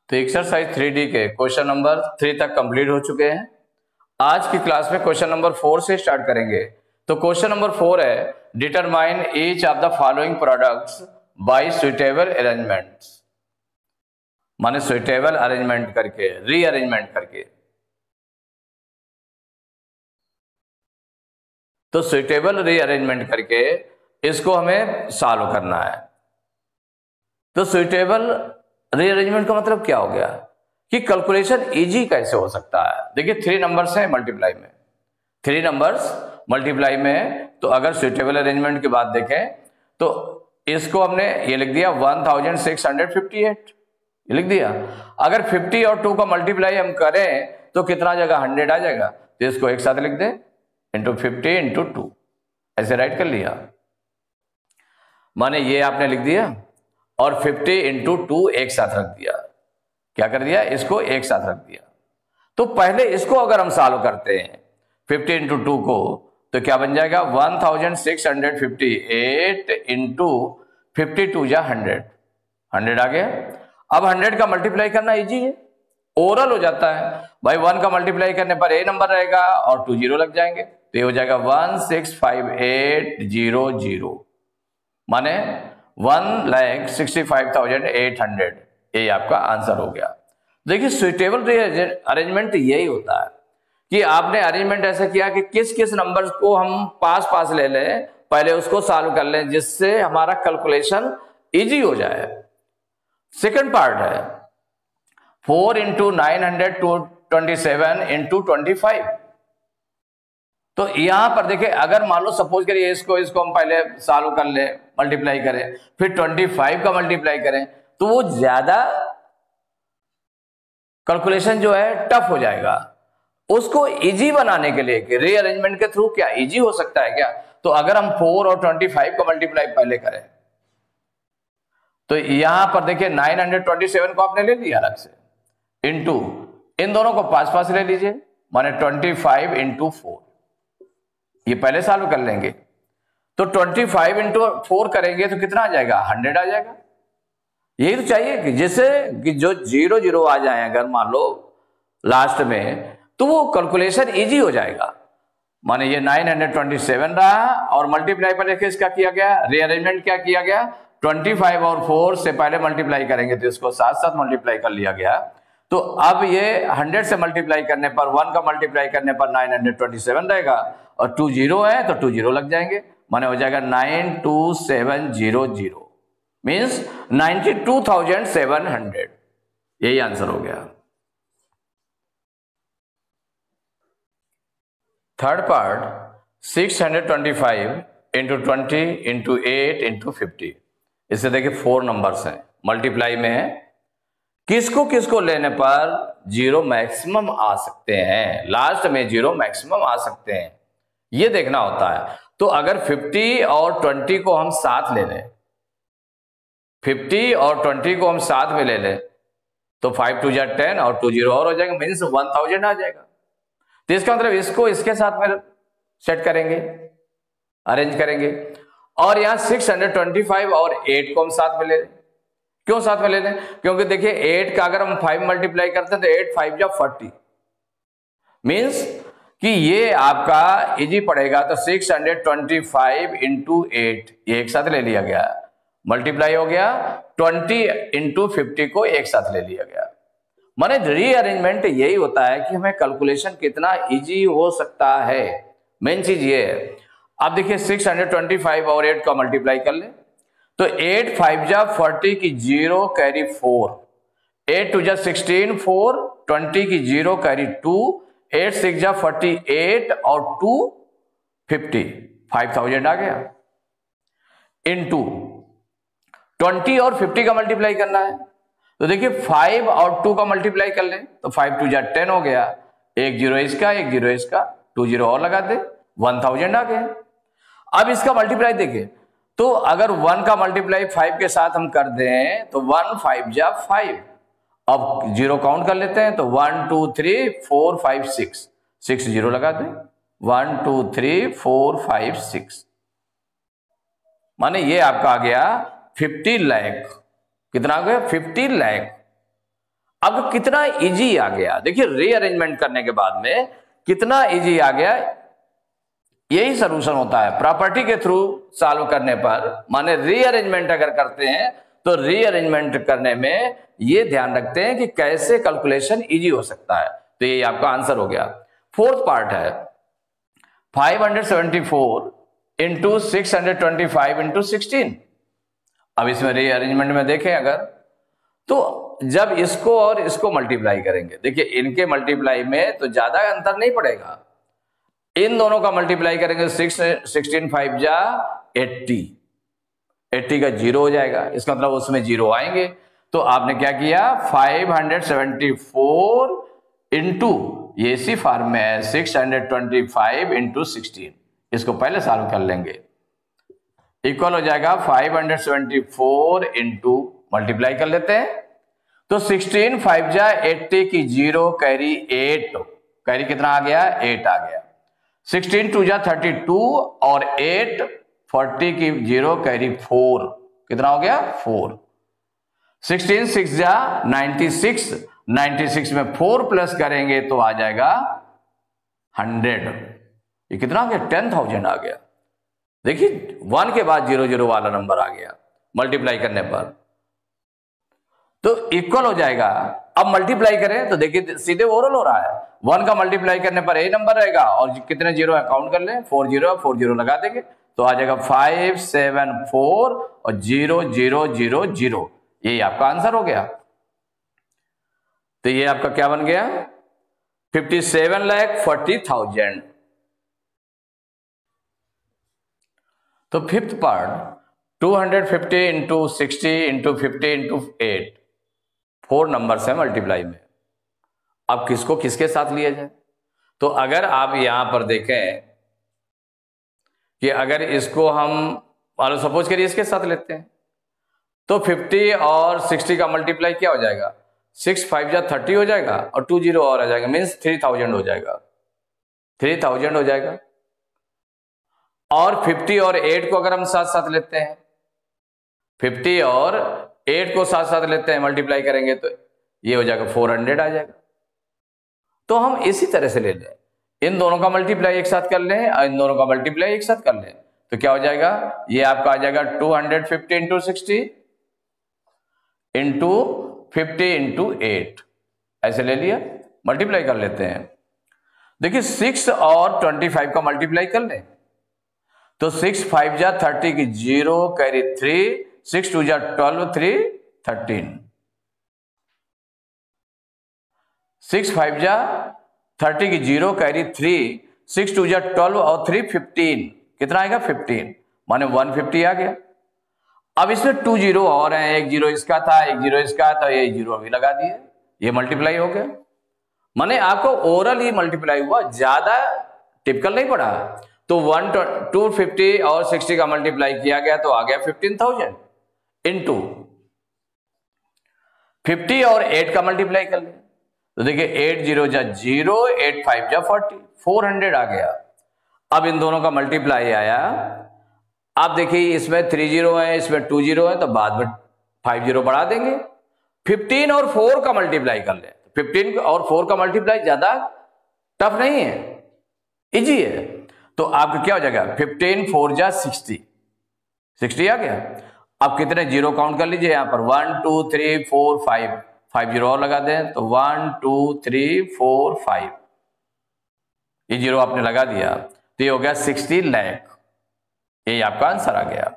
तो exercise 3D के question number 3 तक कंप्लीट हो चुके हैं। आज की क्लास में क्वेश्चन नंबर 4 से स्टार्ट करेंगे। तो क्वेश्चन नंबर 4 है, determine each of the following products by suitable arrangements. माने सुइटेबल अरेंजमेंट करके, रीअरेंजमेंट करके। तो सुइटेबल रीअरेंजमेंट करके इसको हमें सॉल्व करना है। तो सुइटेबल रीअरेंजमेंट का मतलब क्या हो गया कि कैलकुलेशन इजी कैसे हो सकता है। देखिए 3 नंबर्स हैं मल्टीप्लाई में, 3 नंबर्स मल्टीप्लाई में। तो अगर सुइटेबल अरेंजमेंट की बात देखें तो इसको हमने ये लिख दिया 1658 ये लिख दिया। अगर 50 और 2 का मल्टीप्लाई हम करें तो कितना जगह 100 आ जाएगा। तो इसको एक साथ लिख दें इंटू 50 इंटू 2, ऐसे राइट कर लिया। माने ये आपने लिख दिया और 50 इंटू 2 एक साथ रख दिया। क्या कर दिया, इसको एक साथ रख दिया। तो पहले इसको अगर हम सॉल्व करते हैं 50 इंटू 2 को, तो क्या बन जाएगा 1658 इंटू 52 जा 100 आ गया। अब 100 का मल्टीप्लाई करना इजी है, ओरल हो जाता है भाई। 1 का मल्टीप्लाई करने पर ए नंबर रहेगा और 2 जीरो लग जाएंगे, तो ये हो जाएगा 165,800, माने 1,65,800। ये आपका आंसर हो गया। देखिए सुइटेबल अरेंजमेंट यही होता है कि आपने अरेंजमेंट ऐसा किया कि किस किस नंबर्स को हम पास पास ले लें, पहले उसको सॉल्व कर लें जिससे हमारा कैलकुलेशन इजी हो जाए। सेकंड पार्ट है 4 इंटू 927 इंटू 25। तो यहां पर देखिए अगर मान लो सपोज करिए इसको हम पहले सॉल्व कर ले, मल्टीप्लाई करें, फिर 25 का मल्टीप्लाई करें, तो वो ज्यादा कैलकुलेशन जो है टफ हो जाएगा। उसको इजी बनाने के लिए कि रीअरेंजमेंट के थ्रू क्या इजी हो सकता है क्या, तो अगर हम 4 और 25 का मल्टीप्लाई पहले करें तो यहां पर देखिए 927 को आपने ले लिया अलग से, इंटू इन दोनों को पास पास ले लीजिए, माने 25 इंटू 4। ये पहले सॉल्व कर लेंगे तो 25 इंटू 4 करेंगे तो कितना आ जाएगा 100 आ जाएगा। यही तो चाहिए कि जैसे कि जो 0 0 आ जाए अगर मान लो लास्ट में, तो वो कैलकुलेशन इजी हो जाएगा। माने ये 927 रहा और मल्टीप्लाई पर देखिए इसका किया गया रीअरेंजमेंट, क्या किया गया 25 और 4 से पहले मल्टीप्लाई करेंगे तो इसको साथ साथ मल्टीप्लाई कर लिया गया। तो अब ये 100 से मल्टीप्लाई करने पर 1 का मल्टीप्लाई करने पर 927 रहेगा और 2 जीरो है तो 2 जीरो लग जाएंगे, माने हो जाएगा 92700 मीन्स 92,700। यही आंसर हो गया। Third part 625 into 20 into 8 into 50। इससे देखिए 4 नंबर्स हैं मल्टीप्लाई में है, किसको किसको लेने पर जीरो मैक्सिमम आ सकते हैं, लास्ट में जीरो मैक्सिमम आ सकते हैं, ये देखना होता है। तो अगर 50 और 20 को हम साथ ले लें, 50 और 20 को हम साथ में ले लें तो 5 2 जा 10 और 2 जीरो और हो जाएगा, मीन्स 1000 आ जाएगा। तो इसका मतलब इसको इसके साथ में सेट करेंगे, अरेंज करेंगे। और यहां 625 और 8 को हम साथ में ले लें। क्यों साथ में ले लें, क्योंकि देखिए 8 का अगर हम 5 मल्टीप्लाई करते हैं तो 8 5 जा 40, मीन्स कि ये आपका इजी पड़ेगा। तो 625 इंटू 8 ये एक साथ ले लिया गया, मल्टीप्लाई हो गया, 20 इंटू 50 को एक साथ ले लिया गया। माने रीअरेंजमेंट यही होता है कि हमें कैलकुलेशन कितना इजी हो सकता है, मेन चीज ये है। अब देखिए 625 और 8 का मल्टीप्लाई कर ले तो 8 5 जा 40 की 0 कैरी 4, 8 2 जा 16 4, 20 की 0 कैरी 2, 8 6 जा 48 और 2 50, 5000 आ गया। इनटू 20 और 50 का मल्टीप्लाई करना है तो देखिए 5 और 2 का मल्टीप्लाई कर लें तो 5 2 जा 10 हो गया, एक जीरो इसका एक जीरो इसका, 2 जीरो और लगा दे, 1000 आ गया। अब इसका मल्टीप्लाई देखिए तो अगर 1 का मल्टीप्लाई 5 के साथ हम कर दें तो 1 5 जा 5, अब जीरो काउंट कर लेते हैं तो 1 2 3 4 5 6 जीरो लगा दें, 1 2 3 4 5 6, माने ये आपका आ गया 50 लाख। कितना आ गया 50 लाख। अब कितना इजी आ गया, देखिए रीअरेंजमेंट करने के बाद में कितना इजी आ गया। यही सॉल्यूशन होता है प्रॉपर्टी के थ्रू सॉल्व करने पर, माने रीअरेंजमेंट अगर करते हैं तो रीअरेंजमेंट करने में ये ध्यान रखते हैं कि कैसे कैलकुलेशन इजी हो सकता है। तो ये आपका आंसर हो गया। फोर्थ पार्ट है 574 इंटू 625 इंटू 16। अब इसमें रीअरेंजमेंट में देखें अगर, तो जब इसको और इसको मल्टीप्लाई करेंगे, देखिए इनके मल्टीप्लाई में तो ज्यादा अंतर नहीं पड़ेगा, इन दोनों का मल्टीप्लाई करेंगे 16 5 जा 80, 80 का 0 हो जाएगा, इसका मतलब उसमें 0 आएंगे। तो आपने क्या किया 574 इंटू ये इसी फॉर्म में है 625 इंटू 16, इसको पहले सॉल्व कर लेंगे। इक्वल हो जाएगा 574 इंटू मल्टीप्लाई कर लेते हैं, तो 16 5 जा 80 की 0 कैरी 8, कैरी कितना आ गया 8 आ गया। 16 2 जा 32 और 8 40 की 0 कैरी 4, कितना हो गया 4। 16 6 जा 96, 96 में 4 प्लस करेंगे तो आ जाएगा 100। ये कितना आ गया 10,000 आ गया। देखिए 1 के बाद 0 0 वाला नंबर आ गया मल्टीप्लाई करने पर, तो इक्वल हो जाएगा। अब मल्टीप्लाई करें तो देखिए सीधे ओवरऑल हो रहा है, 1 का मल्टीप्लाई करने पर ए नंबर रहेगा और कितने 0 है काउंट कर लें, 4 0 4 0 लगा देंगे तो आ जाएगा 5 7 4 और 0 0 0 0, यही आपका आंसर हो गया। तो ये आपका क्या बन गया 57,40,000। तो fifth part 250 into 60 into 50 into 8, 4 numbers है मल्टीप्लाई में। अब किसको किसके साथ लिया जाए, तो अगर आप यहां पर देखें कि अगर इसको हम मान लो सपोज करिए इसके साथ लेते हैं, तो 50 और 60 का मल्टीप्लाई क्या हो जाएगा 6 5 जा 30 हो जाएगा और 2 0 और आ जाएगा, मीन्स 3000 हो जाएगा, 3000 हो जाएगा। और 50 और 8 को अगर हम साथ साथ लेते हैं, 50 और 8 को साथ साथ लेते हैं मल्टीप्लाई करेंगे तो ये हो जाएगा 400 आ जाएगा। तो हम इसी तरह से ले लें, इन दोनों का मल्टीप्लाई एक साथ कर लें और इन दोनों का मल्टीप्लाई एक साथ कर लें, तो क्या हो जाएगा ये आपका आ जाएगा 250 इंटू 60 इंटू 50 इंटू 8, ऐसे ले लिया, मल्टीप्लाई कर लेते हैं। देखिए 6 और 25 का मल्टीप्लाई कर लें, तो 6 5 जा 30 की 0 कैरी 3, 6 2 जा 12 3 13, 6 5 जा 30 की 0 कैरी 3, 6 2 जा 12 और 3 15, कितना आएगा 15, माने 150 आ गया। अब इसमें 2 0 और हैं, एक 0 इसका था एक 0 इसका था, ये 0 अभी लगा दिए, ये मल्टीप्लाई हो गया। माने आपको ओरल ही मल्टीप्लाई हुआ, ज्यादा टिपिकल नहीं पड़ा। तो 250 और 60 का मल्टीप्लाई किया गया तो आ गया 15,000 इंटू 50 और 8 का मल्टीप्लाई कर ले, तो देखिए 8 0 जा 0, 8 5 जा 40, 400 आ गया। अब इन दोनों का मल्टीप्लाई आया, आप देखिए इसमें 3 0 है, इसमें 2 0 है, तो बाद में 5 0 बढ़ा देंगे। 15 और 4 का मल्टीप्लाई कर ले, 15 और 4 का मल्टीप्लाई ज्यादा टफ नहीं है, इजी है। तो आपका क्या हो जाएगा 15 4 जा 60, 60 आ गया। अब कितने 0 काउंट कर लीजिए यहां पर 1 2 3 4 5, 5 0 और लगा दें तो 1 2 3 4 5, ये 0 आपने लगा दिया तो ये हो गया 60 लाख, ये आपका आंसर आ गया।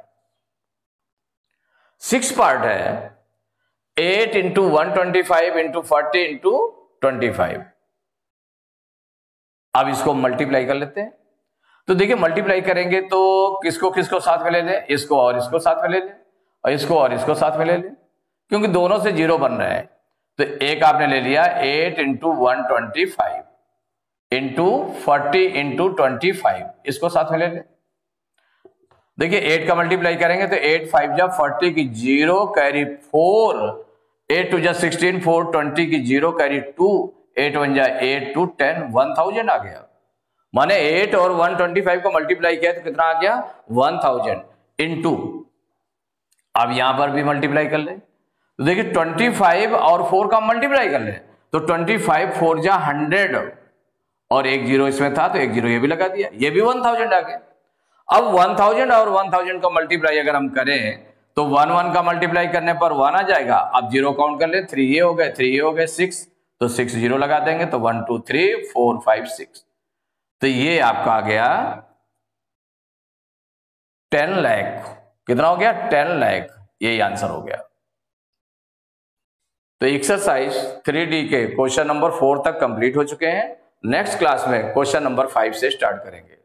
6 पार्ट है 8 इंटू 125 इंटू 40 इंटू 25। अब इसको मल्टीप्लाई कर लेते हैं, तो देखिए मल्टीप्लाई करेंगे तो किसको किसको साथ में ले लें, इसको और इसको साथ में ले लें और इसको और इसको साथ में ले लें, क्योंकि दोनों से 0 बन रहे हैं। तो एक आपने ले लिया 8 इंटू 125 इंटू 40 इंटू 25, इसको साथ में ले लें। देखिए 8 का मल्टीप्लाई करेंगे तो 8 5 जा 40 की 0 कैरी 4, 8 2 जा 16 4 20 की 0 कैरी 2, 8 1 जा 8 2 10, 1000 आ गया। माने 8 और 125 को मल्टीप्लाई किया तो कितना आ गया 1000 इंटू, अब यहां पर भी मल्टीप्लाई कर ले तो देखिए 25 और 4 का मल्टीप्लाई कर ले, तो 25 4 जा 100 और एक जीरो इसमें था तो एक जीरो ये भी लगा दिया, ये भी 1000 आ गया। अब 1000 और 1000 का मल्टीप्लाई अगर हम करें तो 1 का मल्टीप्लाई करने पर 1 आ जाएगा। अब जीरो काउंट कर ले, 3 ये हो गए, 3 ये हो गए, 6, तो 6 जीरो लगा देंगे तो 1 2 3 4 5 6, तो ये आपका आ गया 10 लाख। कितना हो गया? 10 लाख, यही आंसर हो गया। तो एक्सरसाइज 3D के क्वेश्चन नंबर 4 तक कंप्लीट हो चुके हैं। नेक्स्ट क्लास में क्वेश्चन नंबर 5 से स्टार्ट करेंगे।